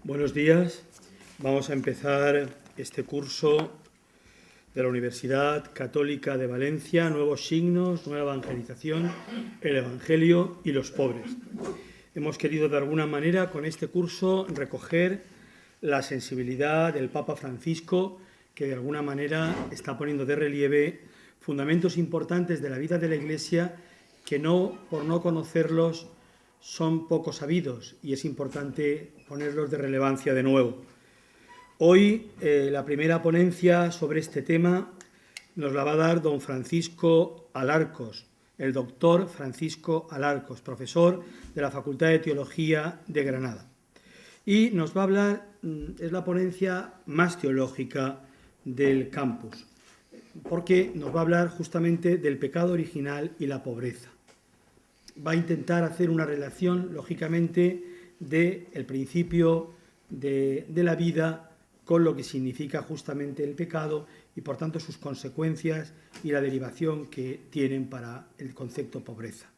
Buenos días. Vamos a empezar este curso de la Universidad Católica de Valencia, Nuevos signos, nueva evangelización, el Evangelio y los pobres. Hemos querido de alguna manera con este curso recoger la sensibilidad del Papa Francisco, que de alguna manera está poniendo de relieve fundamentos importantes de la vida de la Iglesia que por no conocerlos son poco sabidos, y es importante ponerlos de relevancia de nuevo. Hoy la primera ponencia sobre este tema nos la va a dar don Francisco Alarcos, el doctor Francisco Alarcos, profesor de la Facultad de Teología de Granada. Y nos va a hablar, es la ponencia más teológica del campus, porque nos va a hablar justamente del pecado original y la pobreza. Va a intentar hacer una relación, lógicamente, del principio de la vida con lo que significa justamente el pecado y, por tanto, sus consecuencias y la derivación que tienen para el concepto pobreza.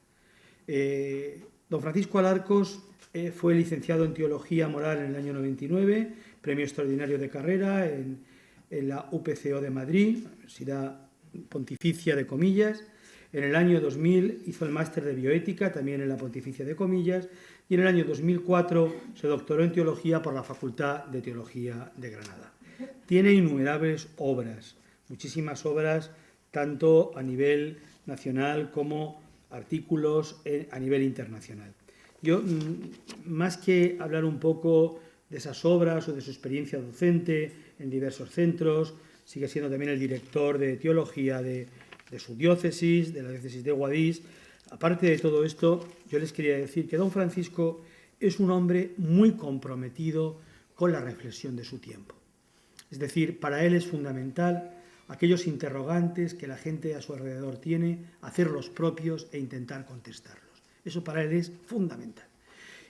Don Francisco Alarcos fue licenciado en Teología Moral en el año 99, premio extraordinario de carrera en la UPCO de Madrid, Universidad Pontificia de Comillas. En el año 2000 hizo el máster de bioética, también en la Pontificia de Comillas, y en el año 2004 se doctoró en teología por la Facultad de Teología de Granada. Tiene innumerables obras, muchísimas obras, tanto a nivel nacional como artículos a nivel internacional. Yo, más que hablar un poco de esas obras o de su experiencia docente en diversos centros, sigue siendo también el director de teología de su diócesis, de la diócesis de Guadix. Aparte de todo esto, yo les quería decir que don Francisco es un hombre muy comprometido con la reflexión de su tiempo. Es decir, para él es fundamental aquellos interrogantes que la gente a su alrededor tiene, hacerlos propios e intentar contestarlos. Eso para él es fundamental.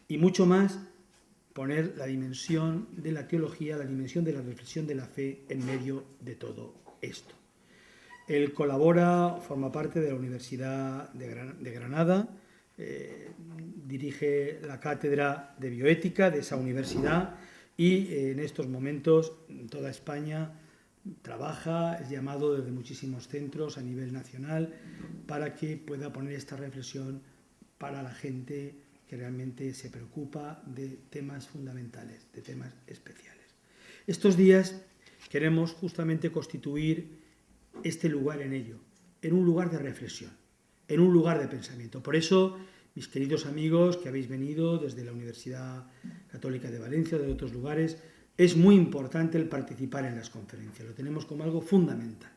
Y mucho más, poner la dimensión de la teología, la dimensión de la reflexión de la fe en medio de todo esto. Él colabora, forma parte de la Universidad de Granada, dirige la cátedra de bioética de esa universidad y en estos momentos en toda España trabaja, es llamado desde muchísimos centros a nivel nacional para que pueda poner esta reflexión para la gente que realmente se preocupa de temas fundamentales, de temas especiales. Estos días queremos justamente constituir este lugar en ello, en un lugar de reflexión, en un lugar de pensamiento. Por eso, mis queridos amigos que habéis venido desde la Universidad Católica de Valencia o de otros lugares, es muy importante el participar en las conferencias, lo tenemos como algo fundamental.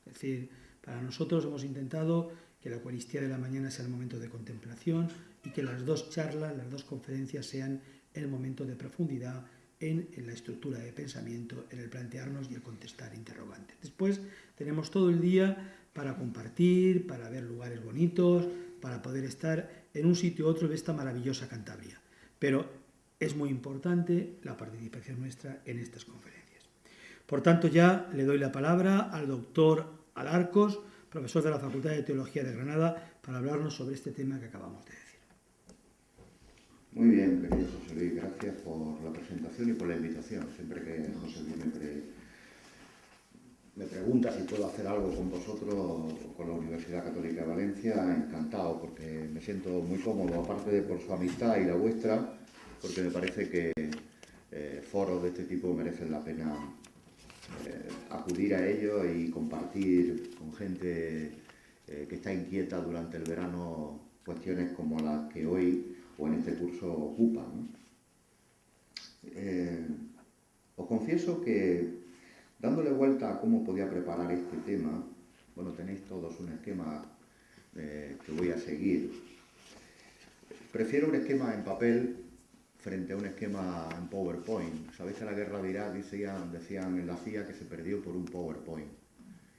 Es decir, para nosotros hemos intentado que la Eucaristía de la mañana sea el momento de contemplación y que las dos charlas, las dos conferencias sean el momento de profundidad en la estructura de pensamiento, en el plantearnos y el contestar interrogantes. Después tenemos todo el día para compartir, para ver lugares bonitos, para poder estar en un sitio u otro de esta maravillosa Cantabria. Pero es muy importante la participación nuestra en estas conferencias. Por tanto, ya le doy la palabra al doctor Alarcos, profesor de la Facultad de Teología de Granada, para hablarnos sobre este tema que acabamos de decir. Muy bien, querido José Luis, gracias por la presentación y por la invitación. Siempre que José Luis me pregunta si puedo hacer algo con vosotros o con la Universidad Católica de Valencia, encantado, porque me siento muy cómodo, aparte de por su amistad y la vuestra, porque me parece que foros de este tipo merecen la pena acudir a ellos y compartir con gente que está inquieta durante el verano cuestiones como las que hoy o en este curso ocupan, ¿no? Os confieso que, dándole vuelta a cómo podía preparar este tema, bueno, tenéis todos un esquema que voy a seguir. Prefiero un esquema en papel frente a un esquema en PowerPoint. Sabéis que la guerra de Irak decían en la CIA que se perdió por un PowerPoint.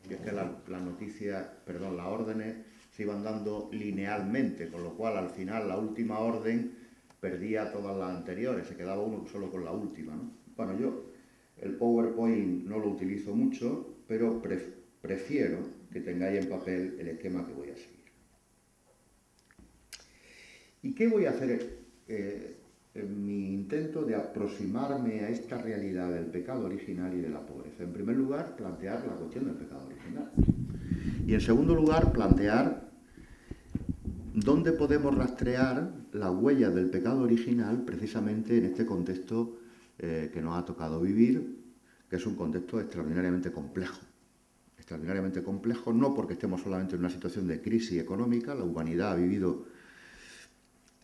Y es que las noticias, las órdenes se iban dando linealmente, con lo cual al final la última orden perdía todas las anteriores, se quedaba uno solo con la última, ¿no? Bueno, yo el PowerPoint no lo utilizo mucho, pero prefiero que tengáis en papel el esquema que voy a seguir. ¿Y qué voy a hacer en mi intento de aproximarme a esta realidad del pecado original y de la pobreza. En primer lugar, plantear la cuestión del pecado original. Y en segundo lugar, plantear dónde podemos rastrear la huella del pecado original precisamente en este contexto que nos ha tocado vivir, que es un contexto extraordinariamente complejo. Extraordinariamente complejo, no porque estemos solamente en una situación de crisis económica, la humanidad ha vivido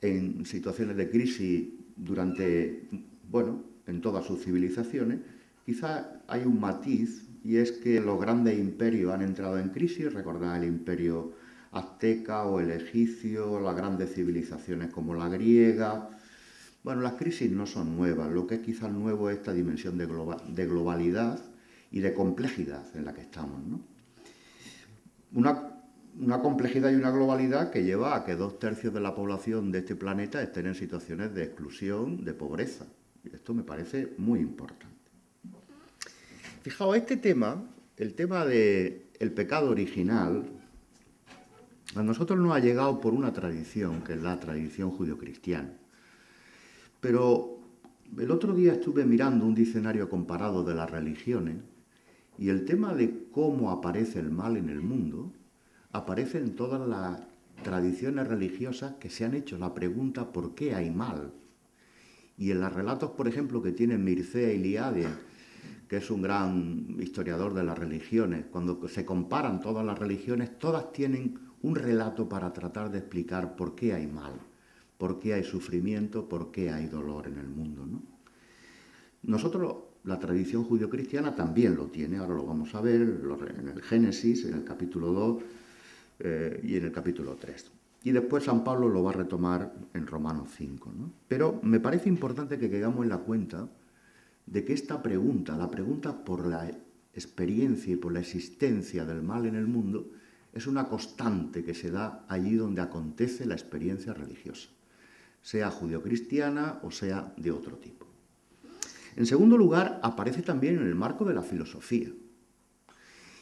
en situaciones de crisis durante, bueno, en todas sus civilizaciones. Quizá hay un matiz, y es que los grandes imperios han entrado en crisis. Recordad el imperio azteca o el egipcio, las grandes civilizaciones como la griega. Bueno, las crisis no son nuevas, lo que es quizás nuevo es esta dimensión de globalidad y de complejidad en la que estamos, ¿no? Una complejidad y una globalidad que lleva a que 2/3 de la población de este planeta estén en situaciones de exclusión, de pobreza. Y esto me parece muy importante. Fijaos, este tema, el tema del pecado original, a nosotros nos ha llegado por una tradición, que es la tradición judio-cristiana. Pero el otro día estuve mirando un diccionario comparado de las religiones y el tema de cómo aparece el mal en el mundo aparece en todas las tradiciones religiosas que se han hecho la pregunta ¿por qué hay mal? Y en los relatos, por ejemplo, que tienen Mircea Eliade, que es un gran historiador de las religiones, cuando se comparan todas las religiones, todas tienen un relato para tratar de explicar por qué hay mal, por qué hay sufrimiento, por qué hay dolor en el mundo, ¿no? Nosotros, la tradición judio-cristiana también lo tiene, ahora lo vamos a ver en el Génesis, en el capítulo 2 y en el capítulo 3. Y después San Pablo lo va a retomar en Romanos 5, ¿no? Pero me parece importante que quedamos en la cuenta de que esta pregunta, la pregunta por la experiencia y por la existencia del mal en el mundo, es una constante que se da allí donde acontece la experiencia religiosa, sea judio-cristiana o sea de otro tipo. En segundo lugar, aparece también en el marco de la filosofía.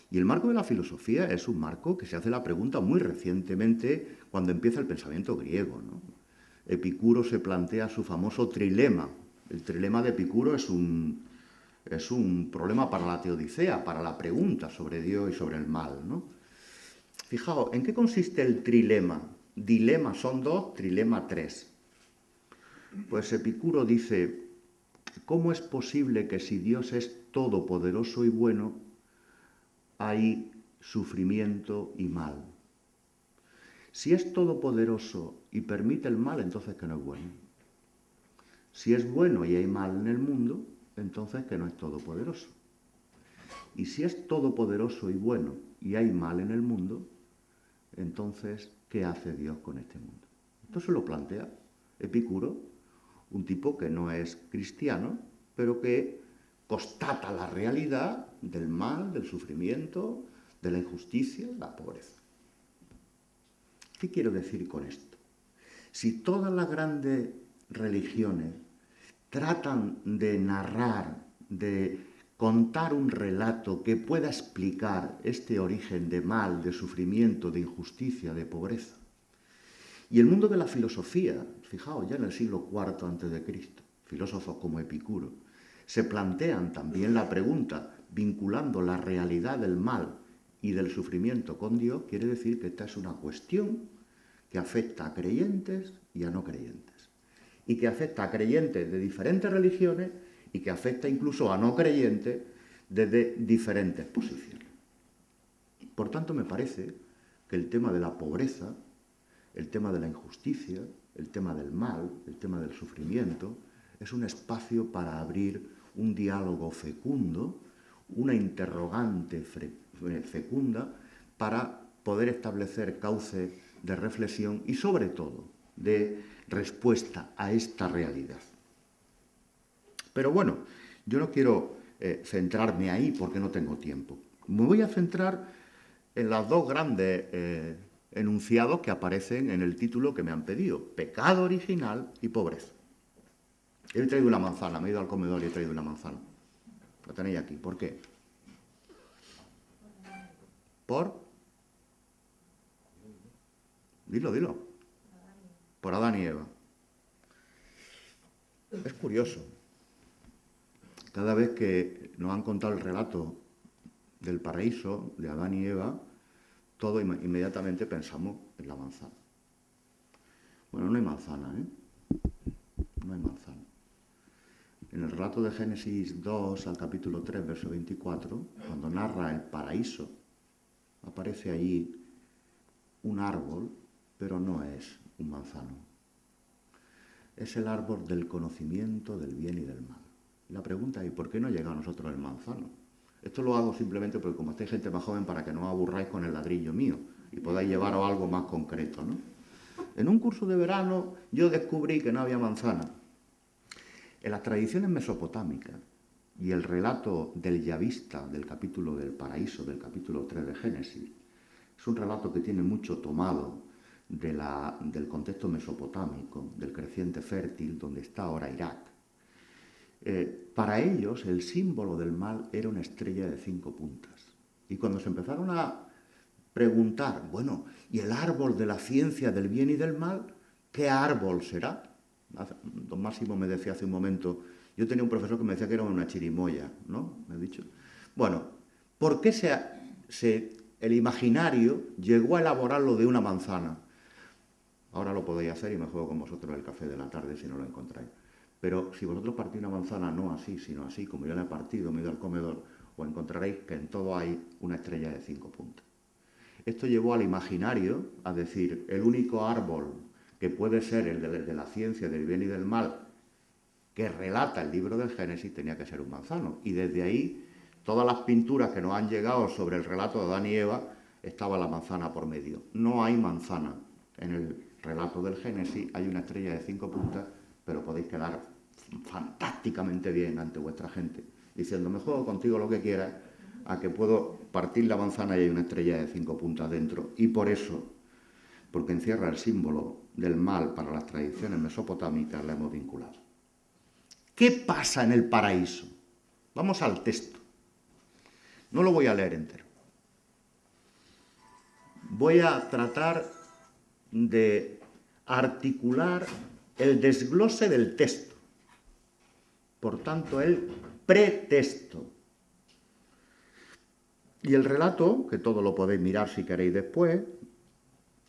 Y el marco de la filosofía es un marco que se hace la pregunta muy recientemente cuando empieza el pensamiento griego, ¿no? Epicuro se plantea su famoso trilema. El trilema de Epicuro es un problema para la teodicea, para la pregunta sobre Dios y sobre el mal, ¿no? Fijaos, ¿en qué consiste el trilema? Dilema son 2, trilema 3. Pues Epicuro dice, ¿cómo es posible que si Dios es todopoderoso y bueno, hay sufrimiento y mal? Si es todopoderoso y permite el mal, entonces que no es bueno. Si es bueno y hay mal en el mundo, entonces que no es todopoderoso. Y si es todopoderoso y bueno y hay mal en el mundo, entonces, ¿qué hace Dios con este mundo? Esto se lo plantea Epicuro, un tipo que no es cristiano, pero que constata la realidad del mal, del sufrimiento, de la injusticia, de la pobreza. ¿Qué quiero decir con esto? Si todas las grandes religiones tratan de narrar, de contar un relato que pueda explicar este origen de mal, de sufrimiento, de injusticia, de pobreza, y el mundo de la filosofía, fijaos, ya en el siglo IV a.C., filósofos como Epicuro, se plantean también la pregunta vinculando la realidad del mal y del sufrimiento con Dios, quiere decir que esta es una cuestión que afecta a creyentes y a no creyentes, y que afecta a creyentes de diferentes religiones y que afecta incluso a no creyentes desde diferentes posiciones. Por tanto, me parece que el tema de la pobreza, el tema de la injusticia, el tema del mal, el tema del sufrimiento, es un espacio para abrir un diálogo fecundo, una interrogante fecunda, para poder establecer cauces de reflexión y, sobre todo, de respuesta a esta realidad. Pero bueno, yo no quiero centrarme ahí porque no tengo tiempo. Me voy a centrar en las dos grandes enunciados que aparecen en el título que me han pedido: pecado original y pobreza. He traído una manzana, me he ido al comedor y he traído una manzana. Lo tenéis aquí. ¿Por qué? ¿Por? Dilo. Por Adán y Eva. curioso. Cada vez que nos han contado el relato del paraíso, de Adán y Eva, todos inmediatamente pensamos en la manzana. Bueno, no hay manzana, ¿eh? No hay manzana. En el relato de Génesis 2 al capítulo 3, verso 24, cuando narra el paraíso, aparece allí un árbol, pero no es un manzano. Es el árbol del conocimiento del bien y del mal. La pregunta es, ¿por qué no llega a nosotros el manzano? Esto lo hago simplemente porque como estáis gente más joven, para que no os aburráis con el ladrillo mío y podáis llevaros a algo más concreto, ¿no? En un curso de verano yo descubrí que no había manzana. En las tradiciones mesopotámicas y el relato del Yavista, del capítulo del paraíso, del capítulo 3 de Génesis, es un relato que tiene mucho tomado del contexto mesopotámico, del creciente fértil, donde está ahora Irak. Para ellos el símbolo del mal era una estrella de 5 puntas. Y cuando se empezaron a preguntar, bueno, ¿y el árbol de la ciencia del bien y del mal? ¿Qué árbol será? Don Máximo me decía hace un momento, yo tenía un profesor que me decía que era una chirimoya, ¿no? Me ha dicho. Bueno, ¿por qué el imaginario llegó a elaborarlo de una manzana? Ahora lo podéis hacer y me juego con vosotros el café de la tarde si no lo encontráis. Pero si vosotros partís una manzana no así, sino así, como yo la he partido, me he ido al comedor, os encontraréis que en todo hay una estrella de 5 puntas. Esto llevó al imaginario a decir, el único árbol que puede ser el de la ciencia del bien y del mal que relata el libro del Génesis tenía que ser un manzano. Y desde ahí, todas las pinturas que nos han llegado sobre el relato de Adán y Eva, estaba la manzana por medio. No hay manzana en el relato del Génesis, hay una estrella de 5 puntas, pero podéis quedar fantásticamente bien ante vuestra gente, diciendo, me juego contigo lo que quieras, a que puedo partir la manzana y hay una estrella de 5 puntas dentro. Y por eso, porque encierra el símbolo del mal para las tradiciones mesopotámicas, la hemos vinculado. ¿Qué pasa en el paraíso? Vamos al texto. No lo voy a leer entero. Voy a tratar de articular el desglose del texto. Por tanto, el pretexto. Y el relato, que todo lo podéis mirar si queréis después,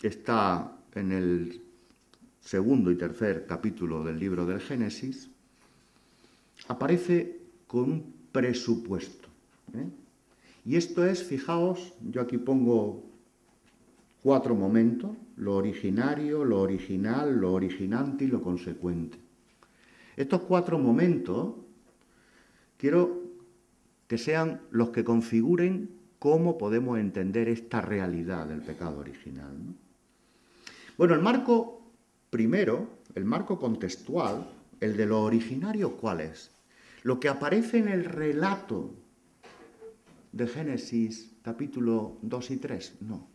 está en el segundo y tercer capítulo del libro del Génesis, aparece con un presupuesto. Y esto es, fijaos, yo aquí pongo 4 momentos, lo originario, lo original, lo originante y lo consecuente. Estos 4 momentos quiero que sean los que configuren cómo podemos entender esta realidad del pecado original, ¿no? Bueno, el marco primero, el marco contextual, el de lo originario, ¿cuál es? Lo que aparece en el relato de Génesis capítulo 2 y 3, no.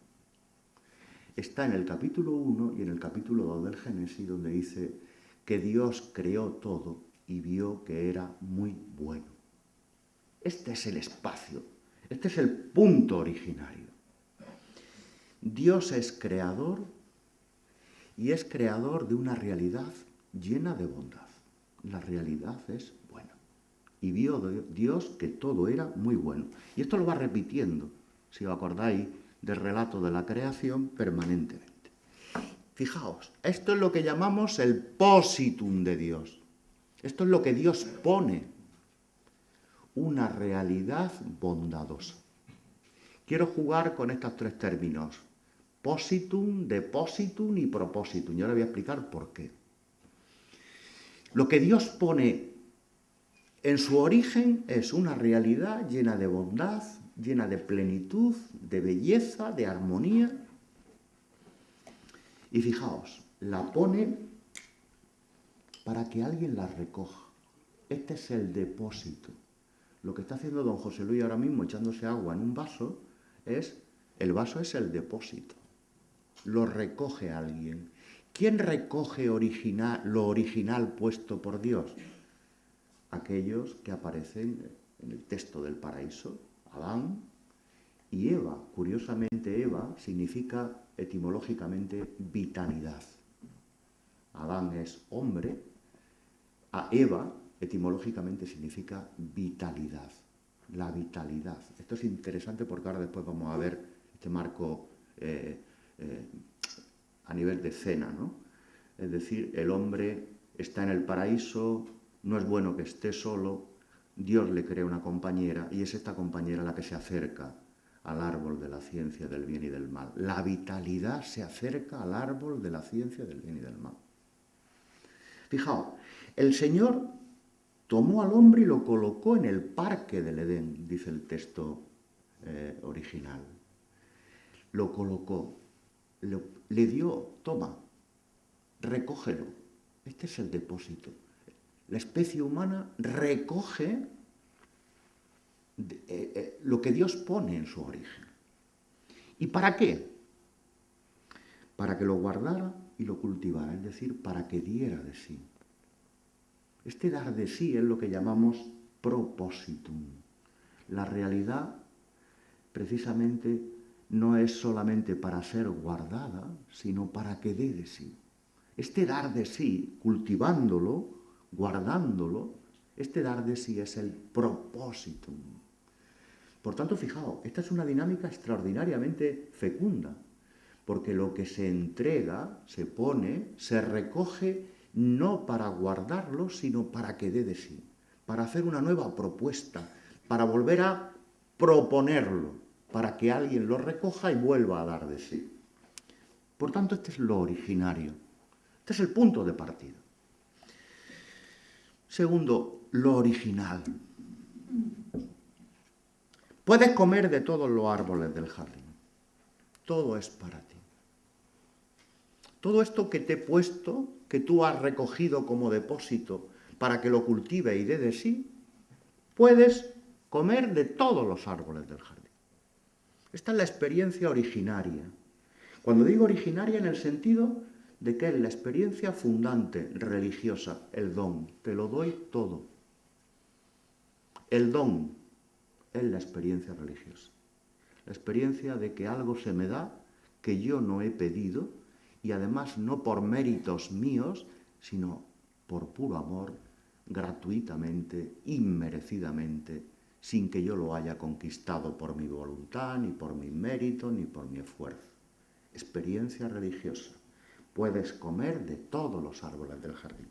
Está en el capítulo 1 y en el capítulo 2 del Génesis, donde dice que Dios creó todo y vio que era muy bueno. Este es el espacio, este es el punto originario. Dios es creador y es creador de una realidad llena de bondad. La realidad es buena. Y vio Dios que todo era muy bueno. Y esto lo va repitiendo, si os acordáis, del relato de la creación permanentemente. Fijaos, esto es lo que llamamos el positum de Dios. Esto es lo que Dios pone, una realidad bondadosa. Quiero jugar con estos 3 términos, positum, depositum y propositum. Y ahora voy a explicar por qué. Lo que Dios pone en su origen es una realidad llena de bondad, llena de plenitud, de belleza, de armonía. Y fijaos, la pone para que alguien la recoja. Este es el depósito. Lo que está haciendo don José Luis ahora mismo, echándose agua en un vaso, el vaso es el depósito. Lo recoge alguien. ¿Quién recoge lo original puesto por Dios? Aquellos que aparecen en el texto del paraíso, Adán y Eva. Curiosamente, Eva significa etimológicamente vitalidad. Adán es hombre, a Eva, etimológicamente significa vitalidad, la vitalidad. Esto es interesante porque ahora después vamos a ver este marco a nivel de escena, ¿no? Es decir, el hombre está en el paraíso, no es bueno que esté solo, Dios le crea una compañera y es esta compañera la que se acerca al árbol de la ciencia del bien y del mal. La vitalidad se acerca al árbol de la ciencia del bien y del mal. Fijaos, el Señor tomó al hombre y lo colocó en el parque del Edén, dice el texto original. Lo colocó, le dio, toma, recógelo. Este es el depósito. La especie humana recoge lo que Dios pone en su origen. ¿Y para qué? Para que lo guardara y lo cultivara, es decir, para que diera de sí. Este dar de sí es lo que llamamos propositum. La realidad, precisamente, no es solamente para ser guardada, sino para que dé de sí. Este dar de sí, cultivándolo, guardándolo, este dar de sí es el propositum. Por tanto, fijaos, esta es una dinámica extraordinariamente fecunda, porque lo que se entrega, se pone, se recoge no para guardarlo, sino para que dé de sí, para hacer una nueva propuesta, para volver a proponerlo, para que alguien lo recoja y vuelva a dar de sí. Por tanto, este es lo originario, este es el punto de partida. Segundo, lo original. Puedes comer de todos los árboles del jardín. Todo es para ti. Todo esto que te he puesto, que tú has recogido como depósito para que lo cultive y dé de sí, puedes comer de todos los árboles del jardín. Esta es la experiencia originaria. Cuando digo originaria, en el sentido de que es la experiencia fundante, religiosa, el don. Te lo doy todo. El don es la experiencia religiosa. La experiencia de que algo se me da que yo no he pedido y además no por méritos míos, sino por puro amor, gratuitamente, inmerecidamente, sin que yo lo haya conquistado por mi voluntad, ni por mi mérito, ni por mi esfuerzo. Experiencia religiosa. Puedes comer de todos los árboles del jardín.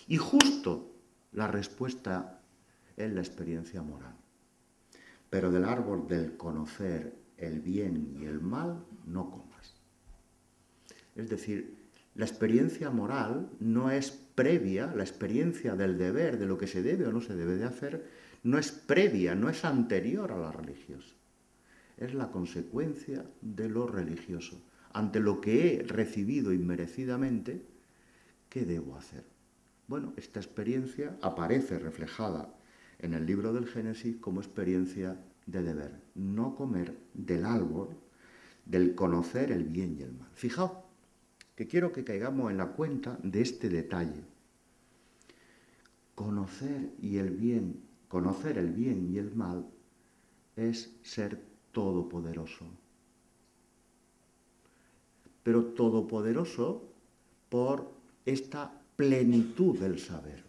Y justo la respuesta es la experiencia moral. Pero del árbol del conocer el bien y el mal no comas. Es decir, la experiencia moral no es previa, la experiencia del deber, de lo que se debe o no se debe de hacer, no es previa, no es anterior a la religiosa. Es la consecuencia de lo religioso. Ante lo que he recibido inmerecidamente, ¿qué debo hacer? Bueno, esta experiencia aparece reflejada en el libro del Génesis como experiencia de deber. No comer del árbol, del conocer el bien y el mal. Fijaos que quiero que caigamos en la cuenta de este detalle. Conocer el bien y el mal es ser todopoderoso. Pero todopoderoso por esta plenitud del saber,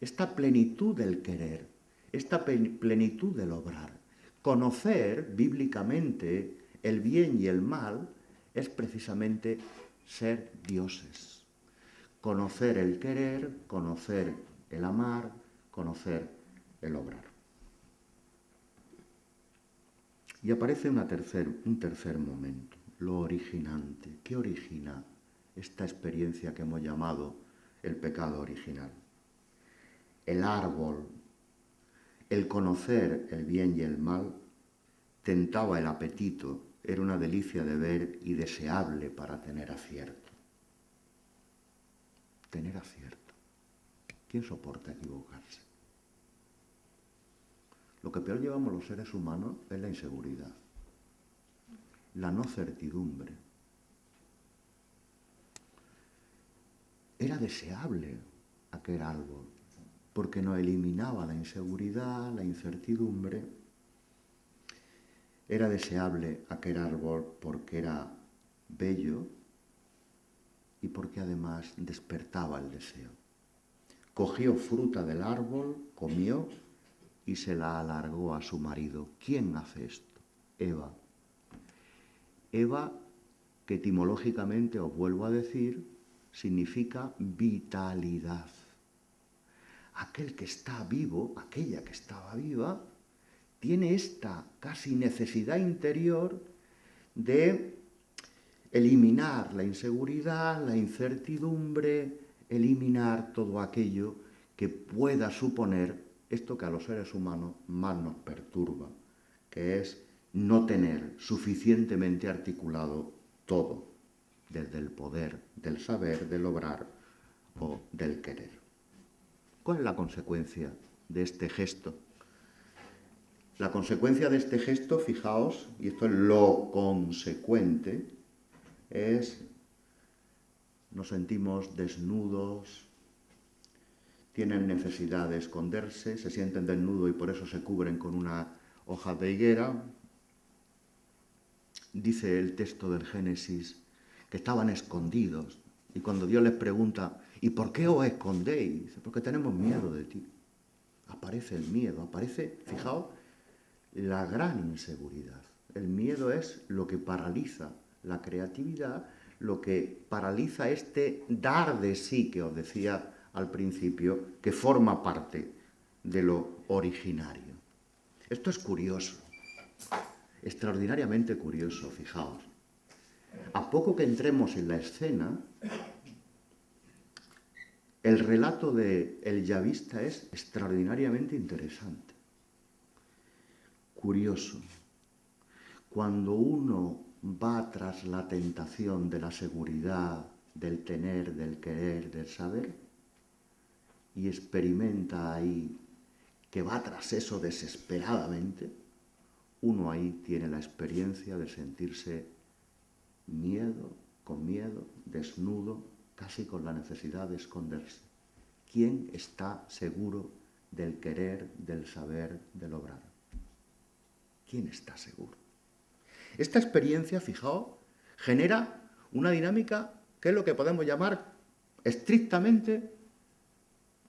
esta plenitud del querer, esta plenitud del obrar. Conocer bíblicamente el bien y el mal es precisamente ser dioses. Conocer el querer, conocer el amar, conocer el obrar. Y aparece un tercer momento, lo originante. ¿Qué origina esta experiencia que hemos llamado el pecado original? El árbol, el conocer el bien y el mal, tentaba el apetito, era una delicia de ver y deseable para tener acierto. Tener acierto. ¿Quién soporta equivocarse? Lo que peor llevamos los seres humanos es la inseguridad, la no certidumbre. Era deseable aquel árbol, porque nos eliminaba la inseguridad, la incertidumbre. Era deseable aquel árbol porque era bello y porque además despertaba el deseo. cogió fruta del árbol, comió y se la alargó a su marido. ¿Quién hace esto? Eva. Eva, que etimológicamente, os vuelvo a decir, significa vitalidad. Aquel que está vivo, aquella que estaba viva, tiene esta casi necesidad interior de eliminar la inseguridad, la incertidumbre, eliminar todo aquello que pueda suponer esto que a los seres humanos más nos perturba, que es no tener suficientemente articulado todo, desde el poder, del saber, del obrar o del querer. ¿Cuál es la consecuencia de este gesto? La consecuencia de este gesto, fijaos, y esto es lo consecuente, es nos sentimos desnudos, tienen necesidad de esconderse, se sienten desnudos y por eso se cubren con una hoja de higuera. Dice el texto del Génesis que estaban escondidos y cuando Dios les pregunta ¿y por qué os escondéis? Dice, porque tenemos miedo de ti. Aparece el miedo, aparece, fijaos, la gran inseguridad. El miedo es lo que paraliza la creatividad, lo que paraliza este dar de sí que os decía al principio, que forma parte de lo originario. Esto es curioso, extraordinariamente curioso, fijaos. A poco que entremos en la escena, el relato del yavista es extraordinariamente interesante, curioso. Cuando uno va tras la tentación de la seguridad, del tener, del querer, del saber, y experimenta ahí que va tras eso desesperadamente, uno ahí tiene la experiencia de sentirse con miedo, desnudo, casi con la necesidad de esconderse. ¿Quién está seguro del querer, del saber, del obrar? ¿Quién está seguro? Esta experiencia, fijaos, genera una dinámica que es lo que podemos llamar estrictamente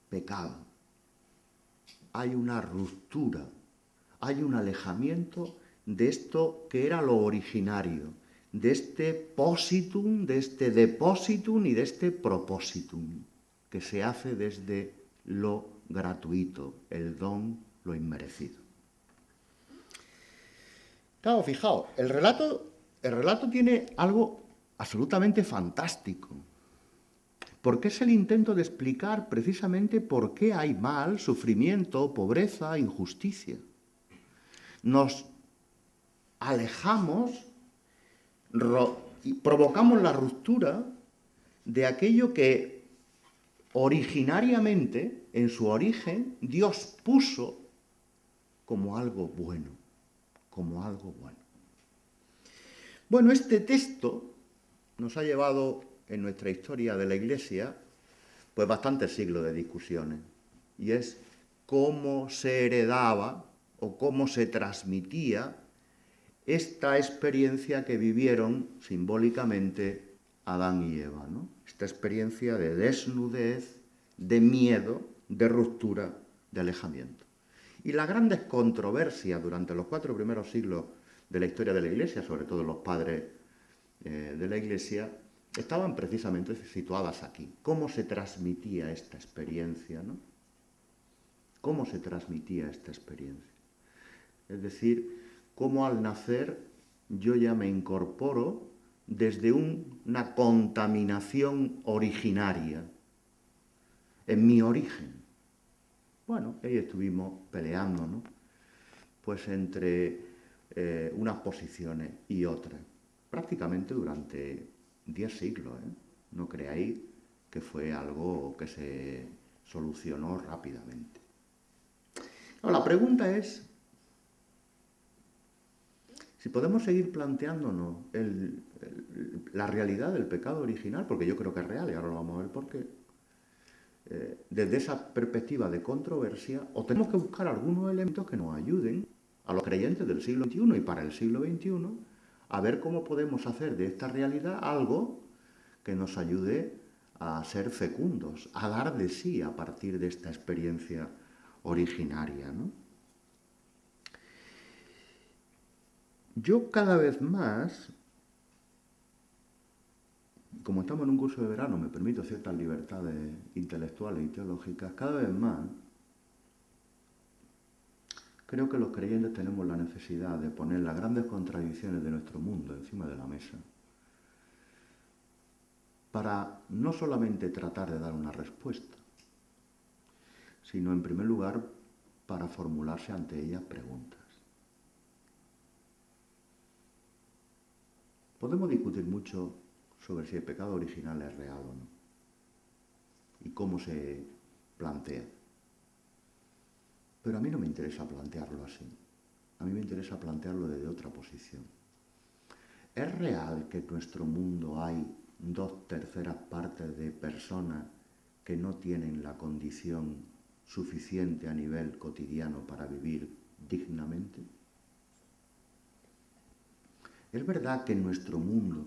pecado. Hay una ruptura, hay un alejamiento de esto que era lo originario, de este positum, de este depositum y de este propositum, que se hace desde lo gratuito, el don, lo inmerecido. Claro, fijaos, el relato tiene algo absolutamente fantástico, porque es el intento de explicar precisamente por qué hay mal, sufrimiento, pobreza, injusticia. Nos alejamos y provocamos la ruptura de aquello que originariamente, en su origen, Dios puso como algo bueno, como algo bueno. Bueno, este texto nos ha llevado en nuestra historia de la Iglesia pues bastantes siglos de discusiones, y es cómo se heredaba o cómo se transmitía esta experiencia que vivieron simbólicamente Adán y Eva, ¿no? Esta experiencia de desnudez, de miedo, de ruptura, de alejamiento. Y las grandes controversias durante los 4 primeros siglos de la historia de la Iglesia, sobre todo los padres de la Iglesia, estaban precisamente situadas aquí. ¿Cómo se transmitía esta experiencia, ¿no? ¿Cómo se transmitía esta experiencia? Es decir, cómo al nacer yo ya me incorporo desde una contaminación originaria, en mi origen. Bueno, ahí estuvimos peleando, ¿no? Pues entre unas posiciones y otras, prácticamente durante 10 siglos, ¿eh? No creáis que fue algo que se solucionó rápidamente. No, la pregunta es si podemos seguir planteándonos la realidad del pecado original, porque yo creo que es real, y ahora lo vamos a ver por qué, desde esa perspectiva de controversia, o tenemos que buscar algunos elementos que nos ayuden a los creyentes del siglo XXI y para el siglo XXI a ver cómo podemos hacer de esta realidad algo que nos ayude a ser fecundos, a dar de sí a partir de esta experiencia originaria, ¿no? Yo cada vez más, como estamos en un curso de verano, me permito ciertas libertades intelectuales y teológicas, cada vez más creo que los creyentes tenemos la necesidad de poner las grandes contradicciones de nuestro mundo encima de la mesa para no solamente tratar de dar una respuesta, sino en primer lugar para formularse ante ellas preguntas. Podemos discutir mucho sobre si el pecado original es real o no y cómo se plantea. Pero a mí no me interesa plantearlo así. A mí me interesa plantearlo desde otra posición. ¿Es real que en nuestro mundo hay 2/3 partes de personas que no tienen la condición suficiente a nivel cotidiano para vivir dignamente? ¿Es verdad que en nuestro mundo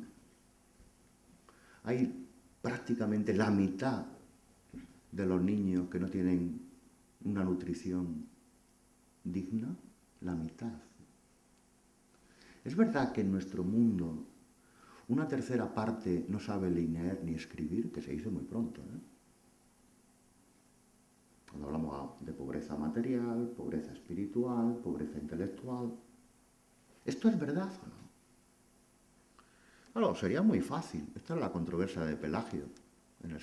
hay prácticamente la mitad de los niños que no tienen una nutrición digna? La mitad. ¿Es verdad que en nuestro mundo una 1/3 parte no sabe leer ni escribir? Que se dice muy pronto, ¿eh? Cuando hablamos de pobreza material, pobreza espiritual, pobreza intelectual. ¿Esto es verdad o no? Claro, sería muy fácil. Esta es la controversia de Pelagio en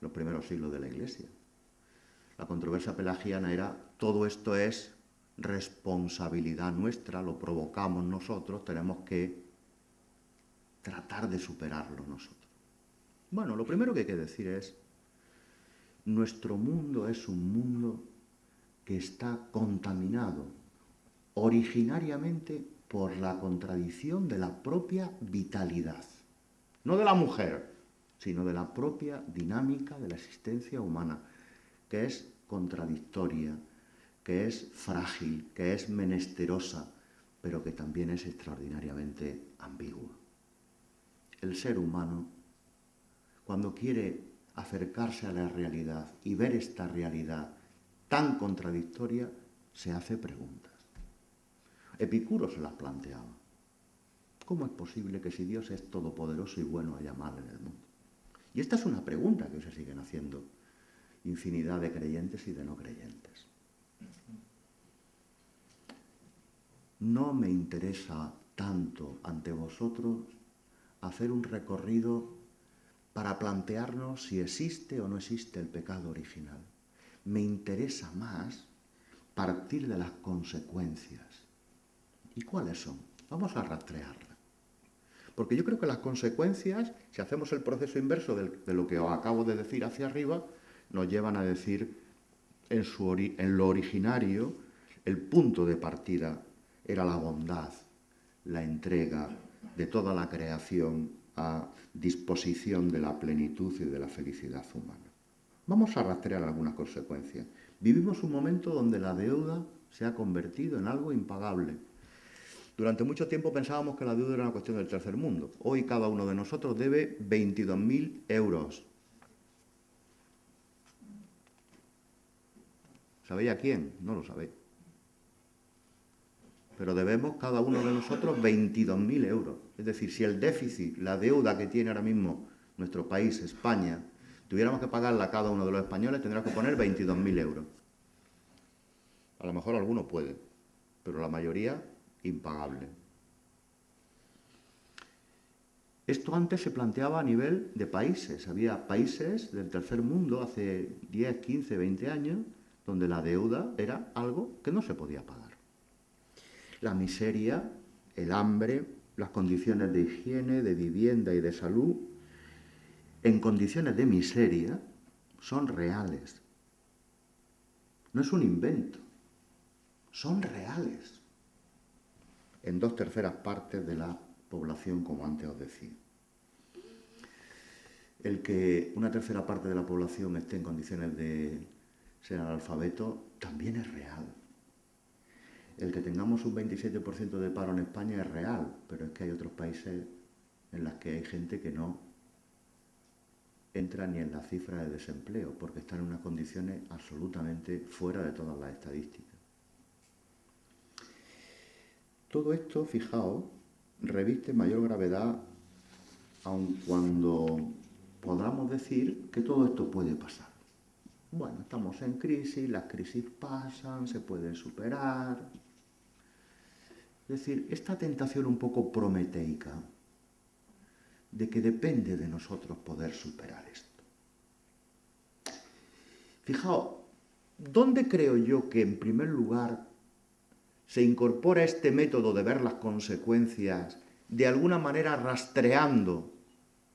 los primeros siglos de la Iglesia. La controversia pelagiana era: todo esto es responsabilidad nuestra, lo provocamos nosotros, tenemos que tratar de superarlo nosotros. Bueno, lo primero que hay que decir es: nuestro mundo es un mundo que está contaminado originariamente por la contradicción de la propia vitalidad. No de la mujer, sino de la propia dinámica de la existencia humana, que es contradictoria, que es frágil, que es menesterosa, pero que también es extraordinariamente ambigua. El ser humano, cuando quiere acercarse a la realidad y ver esta realidad tan contradictoria, se hace preguntas. Epicuro se las planteaba. ¿Cómo es posible que si Dios es todopoderoso y bueno haya mal en el mundo? Y esta es una pregunta que se siguen haciendo infinidad de creyentes y de no creyentes. No me interesa tanto ante vosotros hacer un recorrido para plantearnos si existe o no existe el pecado original. Me interesa más partir de las consecuencias. ¿Y cuáles son? Vamos a rastrearlas. Porque yo creo que las consecuencias, si hacemos el proceso inverso de lo que os acabo de decir hacia arriba, nos llevan a decir en lo originario, el punto de partida era la bondad, la entrega de toda la creación a disposición de la plenitud y de la felicidad humana. Vamos a rastrear algunas consecuencias. Vivimos un momento donde la deuda se ha convertido en algo impagable. Durante mucho tiempo pensábamos que la deuda era una cuestión del tercer mundo. Hoy cada uno de nosotros debe 22.000 euros. ¿Sabéis a quién? No lo sabéis. Pero debemos cada uno de nosotros 22.000 euros. Es decir, si el déficit, la deuda que tiene ahora mismo nuestro país, España, tuviéramos que pagarla a cada uno de los españoles, tendríamos que poner 22.000 euros. A lo mejor alguno puede, pero la mayoría impagable. Esto antes se planteaba a nivel de países. Había países del tercer mundo hace 10, 15, 20 años donde la deuda era algo que no se podía pagar. La miseria, el hambre, las condiciones de higiene, de vivienda y de salud, en condiciones de miseria, son reales. No es un invento, son reales. En 2/3 partes de la población, como antes os decía. El que una 1/3 parte de la población esté en condiciones de ser analfabeto también es real. El que tengamos un 27% de paro en España es real, pero es que hay otros países en los que hay gente que no entra ni en la cifra de desempleo, porque están en unas condiciones absolutamente fuera de todas las estadísticas. Todo esto, fijaos, reviste mayor gravedad aun cuando podamos decir que todo esto puede pasar. Bueno, estamos en crisis, las crisis pasan, se pueden superar. Es decir, esta tentación un poco prometeica de que depende de nosotros poder superar esto. Fijaos, ¿dónde creo yo que en primer lugar se incorpora este método de ver las consecuencias de alguna manera rastreando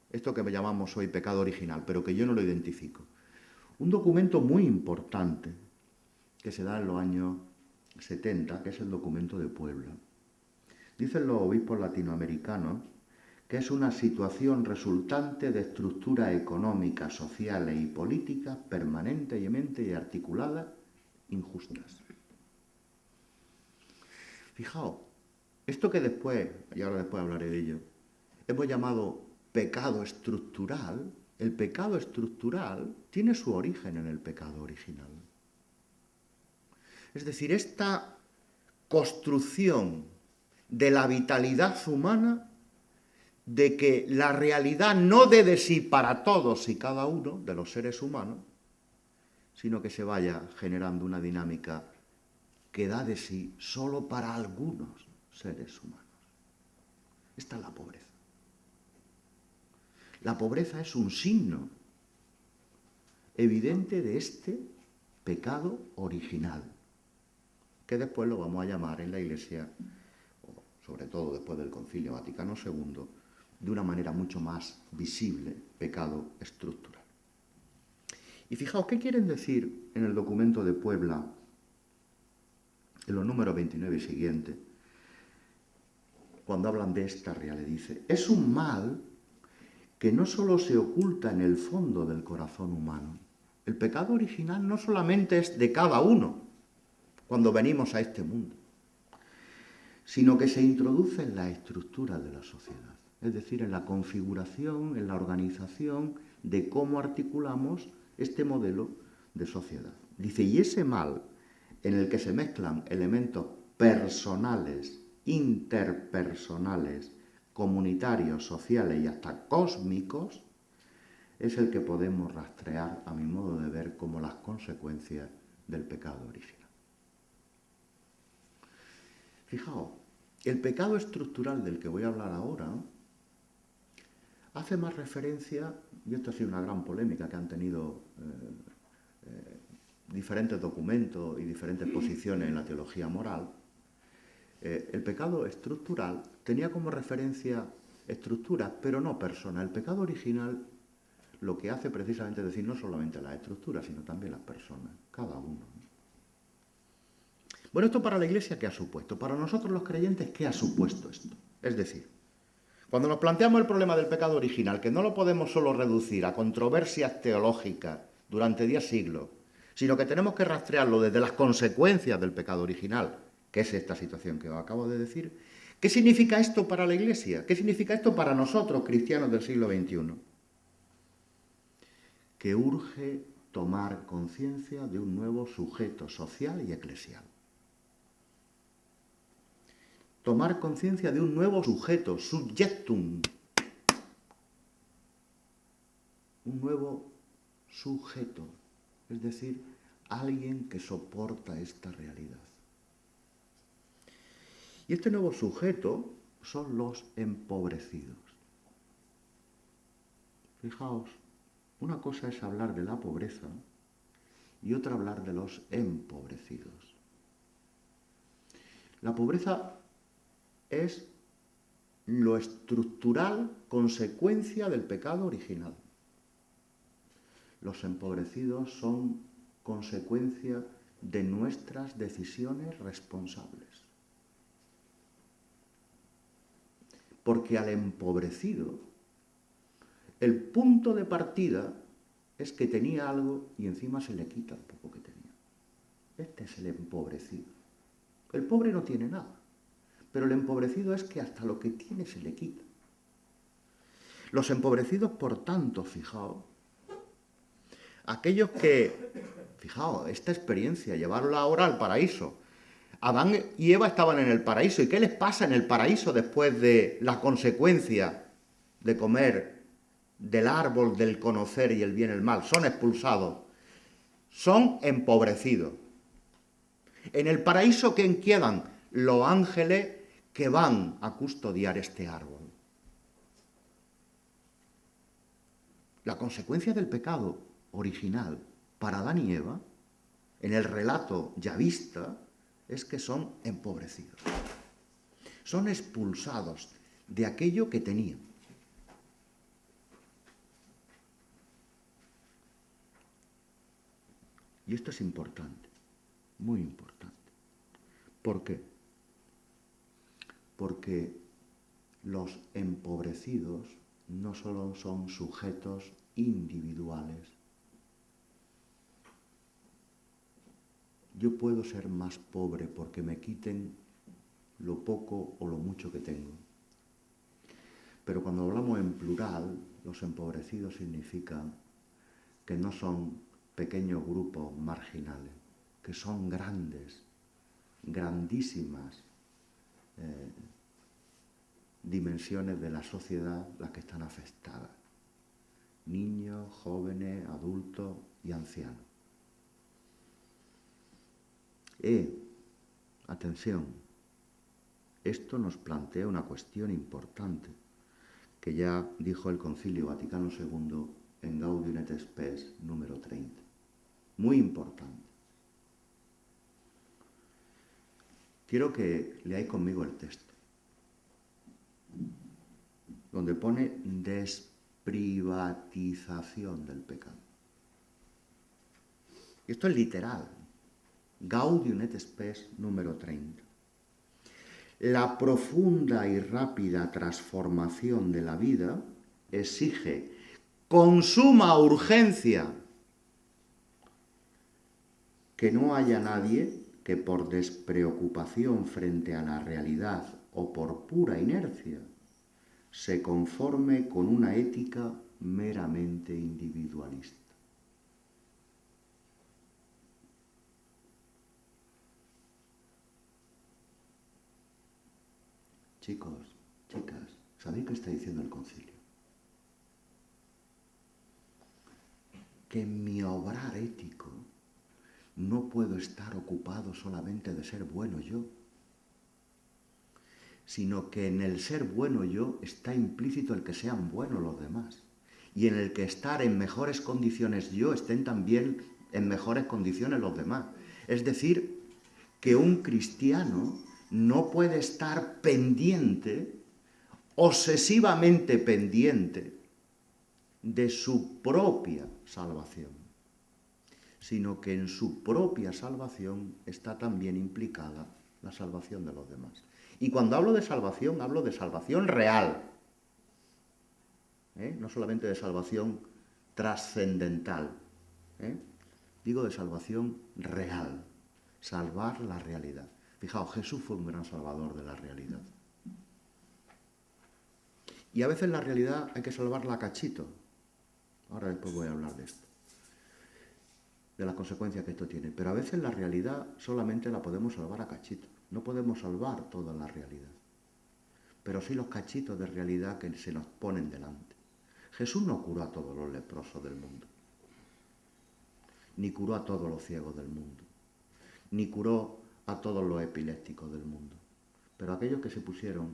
esto que llamamos hoy pecado original, pero que yo no lo identifico? Un documento muy importante que se da en los años 70, que es el documento de Puebla. Dicen los obispos latinoamericanos que es una situación resultante de estructuras económicas, sociales y políticas permanentemente y articuladas injustas. Fijaos, esto que después, y ahora después hablaré de ello, hemos llamado pecado estructural, el pecado estructural tiene su origen en el pecado original. Es decir, esta construcción de la vitalidad humana, de que la realidad no dé de sí para todos y cada uno de los seres humanos, sino que se vaya generando una dinámica que da de sí solo para algunos seres humanos. Esta es la pobreza. La pobreza es un signo evidente de este pecado original, que después lo vamos a llamar en la Iglesia, sobre todo después del Concilio Vaticano II, de una manera mucho más visible, pecado estructural. Y fijaos, ¿qué quieren decir en el documento de Puebla, en los números 29 y siguientes, cuando hablan de esta realidad? Dice, es un mal que no solo se oculta en el fondo del corazón humano. El pecado original no solamente es de cada uno cuando venimos a este mundo, sino que se introduce en la estructura de la sociedad, es decir, en la configuración, en la organización de cómo articulamos este modelo de sociedad. Dice, y ese mal en el que se mezclan elementos personales, interpersonales, comunitarios, sociales y hasta cósmicos, es el que podemos rastrear, a mi modo de ver, como las consecuencias del pecado original. Fijaos, el pecado estructural del que voy a hablar ahora hace más referencia, y esto ha sido una gran polémica que han tenido diferentes documentos y diferentes posiciones en la teología moral. El pecado estructural tenía como referencia estructuras, pero no personas. El pecado original lo que hace precisamente es decir no solamente las estructuras, sino también las personas, cada uno. Bueno, esto para la Iglesia, ¿qué ha supuesto? Para nosotros los creyentes, ¿qué ha supuesto esto? Es decir, cuando nos planteamos el problema del pecado original, que no lo podemos solo reducir a controversias teológicas durante 10 siglos, sino que tenemos que rastrearlo desde las consecuencias del pecado original, que es esta situación que os acabo de decir, ¿qué significa esto para la Iglesia? ¿Qué significa esto para nosotros, cristianos del siglo XXI? Que urge tomar conciencia de un nuevo sujeto social y eclesial. Tomar conciencia de un nuevo sujeto, subjectum. Un nuevo sujeto, es decir, alguien que soporta esta realidad. Y este nuevo sujeto son los empobrecidos. Fijaos, una cosa es hablar de la pobreza y otra hablar de los empobrecidos. La pobreza es lo estructural consecuencia del pecado original. Los empobrecidos son consecuencia de nuestras decisiones responsables. Porque al empobrecido, el punto de partida es que tenía algo y encima se le quita el poco que tenía. Este es el empobrecido. El pobre no tiene nada. Pero el empobrecido es que hasta lo que tiene se le quita. Los empobrecidos, por tanto, fijaos, Aquellos que, fijaos, esta experiencia, llevarla ahora al paraíso. Adán y Eva estaban en el paraíso. ¿Y qué les pasa en el paraíso después de la consecuencia de comer del árbol del conocer y el bien y el mal? Son expulsados. Son empobrecidos. En el paraíso, ¿quién quedan? Los ángeles que van a custodiar este árbol. La consecuencia del pecado original para Adán y Eva, en el relato yavista, es que son empobrecidos. Son expulsados de aquello que tenían. Y esto es importante, muy importante. ¿Por qué? Porque los empobrecidos no solo son sujetos individuales. Yo puedo ser más pobre porque me quiten lo poco o lo mucho que tengo. Pero cuando hablamos en plural, los empobrecidos significan que no son pequeños grupos marginales, que son grandes, grandísimas dimensiones de la sociedad las que están afectadas. Niños, jóvenes, adultos y ancianos. Atención, esto nos plantea una cuestión importante que ya dijo el Concilio Vaticano II en Gaudium et Spes número 30. Muy importante. Quiero que leáis conmigo el texto, donde pone desprivatización del pecado. Y esto es literal. Gaudium et Spes número 30. La profunda y rápida transformación de la vida exige con suma urgencia que no haya nadie que por despreocupación frente a la realidad o por pura inercia se conforme con una ética meramente individualista. Chicos, chicas, ¿sabéis qué está diciendo el concilio? Que en mi obrar ético no puedo estar ocupado solamente de ser bueno yo, sino que en el ser bueno yo está implícito el que sean buenos los demás, y en el que estar en mejores condiciones yo estén también en mejores condiciones los demás. Es decir, que un cristiano no puede estar pendiente, obsesivamente pendiente, de su propia salvación, sino que en su propia salvación está también implicada la salvación de los demás. Y cuando hablo de salvación real, no solamente de salvación trascendental, digo de salvación real, salvar la realidad. Fijaos, Jesús fue un gran salvador de la realidad. Y a veces la realidad hay que salvarla a cachito. Ahora después voy a hablar de esto, de las consecuencias que esto tiene. Pero a veces la realidad solamente la podemos salvar a cachito. No podemos salvar toda la realidad, pero sí los cachitos de realidad que se nos ponen delante. Jesús no curó a todos los leprosos del mundo, ni curó a todos los ciegos del mundo, ni curó a todos los epilépticos del mundo. Pero aquellos que se pusieron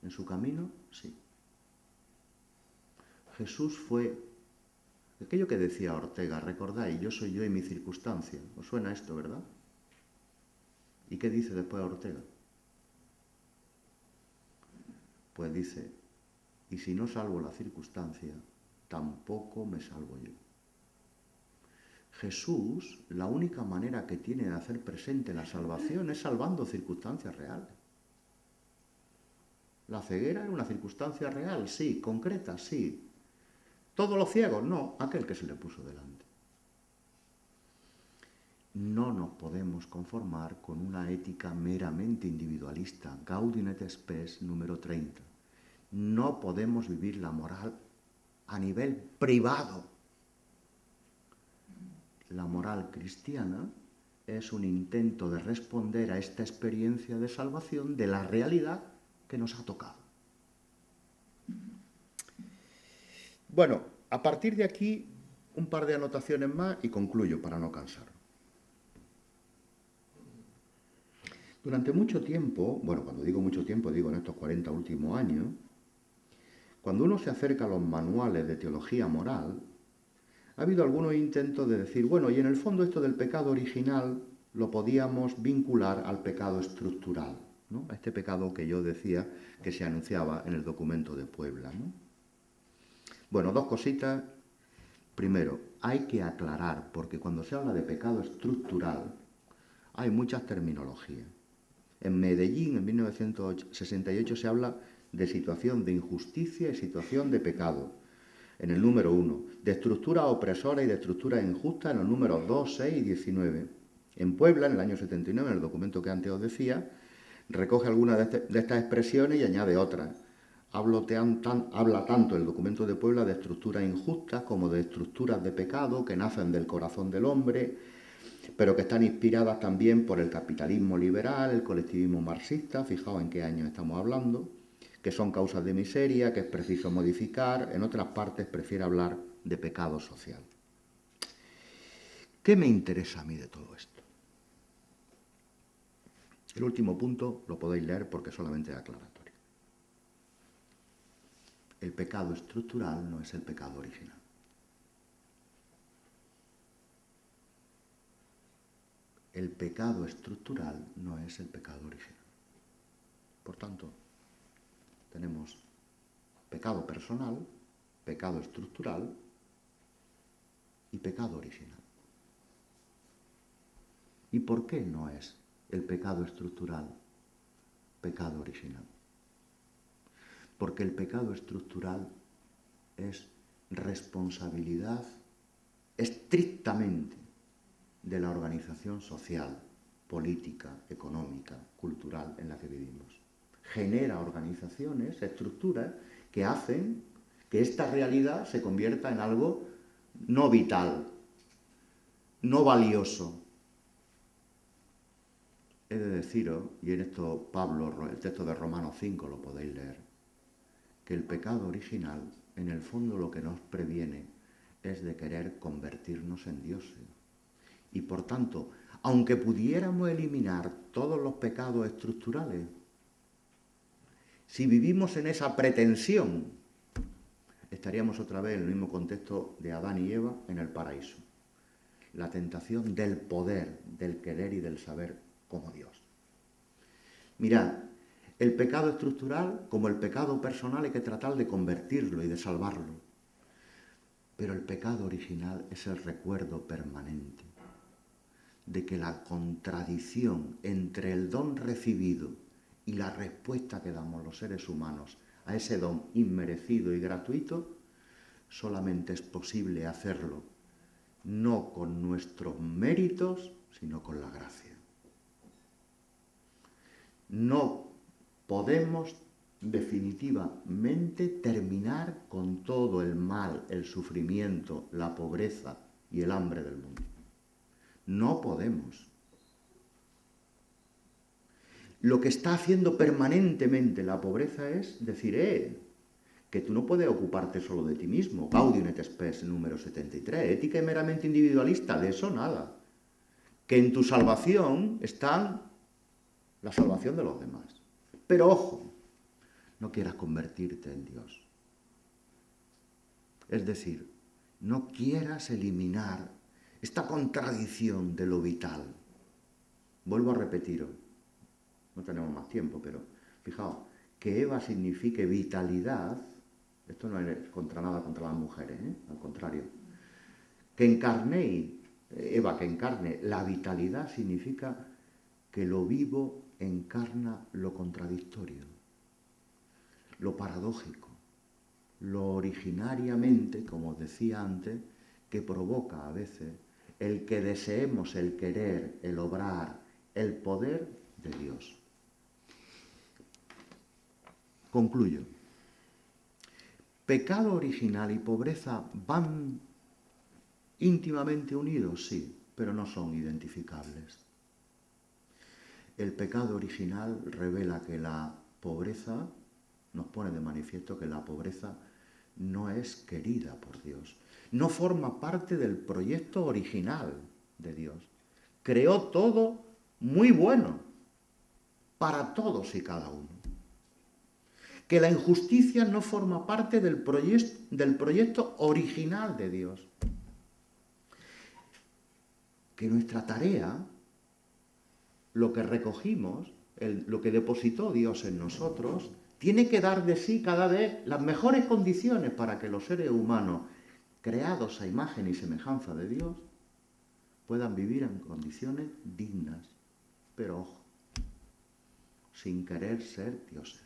en su camino, sí. Jesús fue aquello que decía Ortega, recordáis, yo soy yo y mi circunstancia. ¿Os suena esto, verdad? ¿Y qué dice después Ortega? Pues dice, y si no salvo la circunstancia, tampoco me salvo yo. Jesús, la única manera que tiene de hacer presente la salvación es salvando circunstancias reales. La ceguera era una circunstancia real, sí, concreta, sí. ¿Todos los ciegos? No, aquel que se le puso delante. No nos podemos conformar con una ética meramente individualista. Gaudium et Spes número 30. No podemos vivir la moral a nivel privado. la moral cristiana es un intento de responder a esta experiencia de salvación de la realidad que nos ha tocado. Bueno, a partir de aquí, un par de anotaciones más y concluyo para no cansar. Durante mucho tiempo, bueno, cuando digo mucho tiempo, digo en estos 40 últimos años, cuando uno se acerca a los manuales de teología moral, ha habido algunos intentos de decir, bueno, y en el fondo esto del pecado original lo podíamos vincular al pecado estructural, ¿no? A este pecado que yo decía que se anunciaba en el documento de Puebla, ¿no? Bueno, dos cositas. Primero, hay que aclarar, porque cuando se habla de pecado estructural, hay muchas terminologías. En Medellín, en 1968, se habla de situación de injusticia y situación de pecado, en el número 1, de estructura opresora y de estructura injusta, en los números 2, 6 y 19. En Puebla, en el año 79, en el documento que antes os decía, recoge algunas de estas expresiones y añade otras. Habla tanto el documento de Puebla de estructuras injustas como de estructuras de pecado que nacen del corazón del hombre, pero que están inspiradas también por el capitalismo liberal, el colectivismo marxista, fijaos en qué año estamos hablando, que son causas de miseria, que es preciso modificar. En otras partes prefiere hablar de pecado social. ¿Qué me interesa a mí de todo esto? El último punto lo podéis leer porque solamente es aclaratorio. El pecado estructural no es el pecado original. El pecado estructural no es el pecado original. Por tanto, tenemos pecado personal, pecado estructural y pecado original. ¿Y por qué no es el pecado estructural pecado original? Porque el pecado estructural es responsabilidad estrictamente de la organización social, política, económica, cultural en la que vivimos. Genera organizaciones, estructuras que hacen que esta realidad se convierta en algo no vital, no valioso. He de deciros, y en esto Pablo, el texto de Romanos 5 lo podéis leer, que el pecado original, en el fondo lo que nos previene es de querer convertirnos en dioses. Y por tanto, aunque pudiéramos eliminar todos los pecados estructurales, si vivimos en esa pretensión, estaríamos otra vez en el mismo contexto de Adán y Eva en el paraíso. La tentación del poder, del querer y del saber como Dios. Mirad, el pecado estructural, como el pecado personal, hay que tratar de convertirlo y de salvarlo. Pero el pecado original es el recuerdo permanente de que la contradicción entre el don recibido y la respuesta que damos los seres humanos a ese don inmerecido y gratuito, solamente es posible hacerlo no con nuestros méritos, sino con la gracia. No podemos definitivamente terminar con todo el mal, el sufrimiento, la pobreza y el hambre del mundo. No podemos. Lo que está haciendo permanentemente la pobreza es decir, que tú no puedes ocuparte solo de ti mismo. Gaudium et Spes, número 73. Ética meramente individualista, de eso nada. Que en tu salvación está la salvación de los demás. Pero ojo, no quieras convertirte en Dios. Es decir, no quieras eliminar esta contradicción de lo vital. Vuelvo a repetiros, no tenemos más tiempo, pero fijaos, que Eva signifique vitalidad, esto no es contra nada contra las mujeres, al contrario. Que encarne, Eva que encarne la vitalidad significa que lo vivo encarna lo contradictorio, lo paradójico, lo originariamente, como os decía antes, que provoca a veces el que deseemos el querer, el obrar, el poder de Dios. Concluyo. Pecado original y pobreza van íntimamente unidos, sí, pero no son identificables. El pecado original revela que la pobreza, nos pone de manifiesto que la pobreza no es querida por Dios, no forma parte del proyecto original de Dios. Creó todo muy bueno, para todos y cada uno. Que la injusticia no forma parte del proyecto original de Dios. Que nuestra tarea, lo que recogimos, lo que depositó Dios en nosotros, tiene que dar de sí cada vez las mejores condiciones para que los seres humanos, creados a imagen y semejanza de Dios, puedan vivir en condiciones dignas, pero ojo, sin querer ser dioses.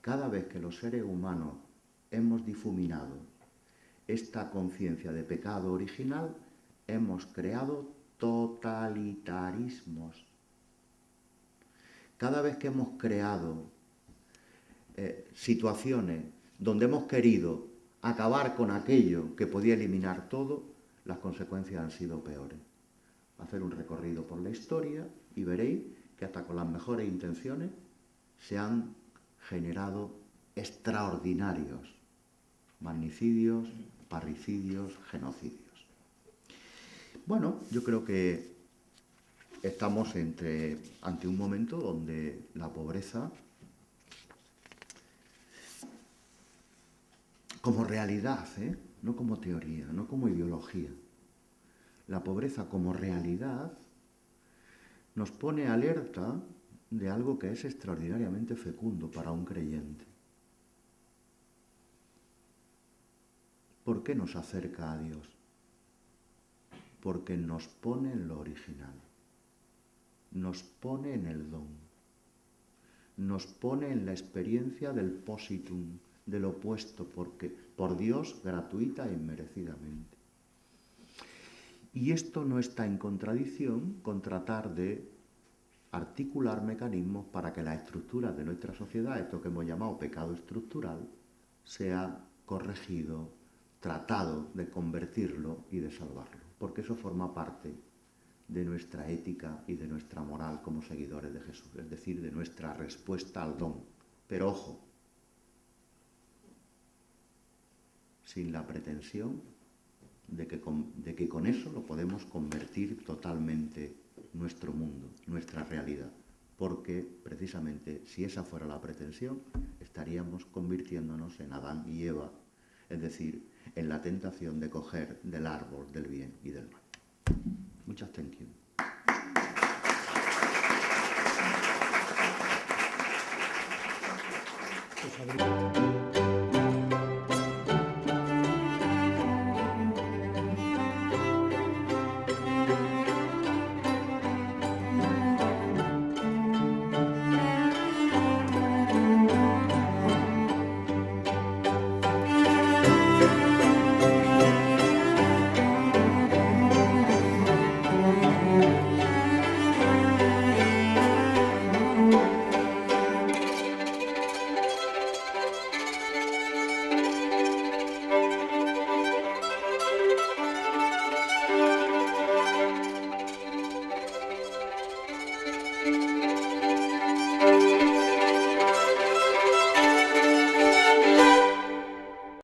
Cada vez que los seres humanos hemos difuminado esta conciencia de pecado original, hemos creado totalitarismos. Cada vez que hemos creado situaciones donde hemos querido acabar con aquello que podía eliminar todo, las consecuencias han sido peores. Hacer un recorrido por la historia y veréis que hasta con las mejores intenciones se han generado extraordinarios magnicidios, parricidios, genocidios. Bueno, yo creo que estamos ante un momento donde la pobreza, como realidad, no como teoría, no como ideología, la pobreza como realidad nos pone alerta de algo que es extraordinariamente fecundo para un creyente. ¿Por qué nos acerca a Dios? Porque nos pone en lo original, nos pone en el don, nos pone en la experiencia del positum, del opuesto, por Dios gratuita e inmerecidamente. Y esto no está en contradicción con tratar de articular mecanismos para que la estructura de nuestra sociedad, esto que hemos llamado pecado estructural, sea corregido, tratado de convertirlo y de salvarlo, porque eso forma parte de nuestra ética y de nuestra moral como seguidores de Jesús, es decir, de nuestra respuesta al don. Pero ojo, sin la pretensión de que con eso lo podemos convertir totalmente nuestro mundo, nuestra realidad, porque precisamente si esa fuera la pretensión, estaríamos convirtiéndonos en Adán y Eva, es decir, en la tentación de coger del árbol del bien y del mal. Muchas gracias.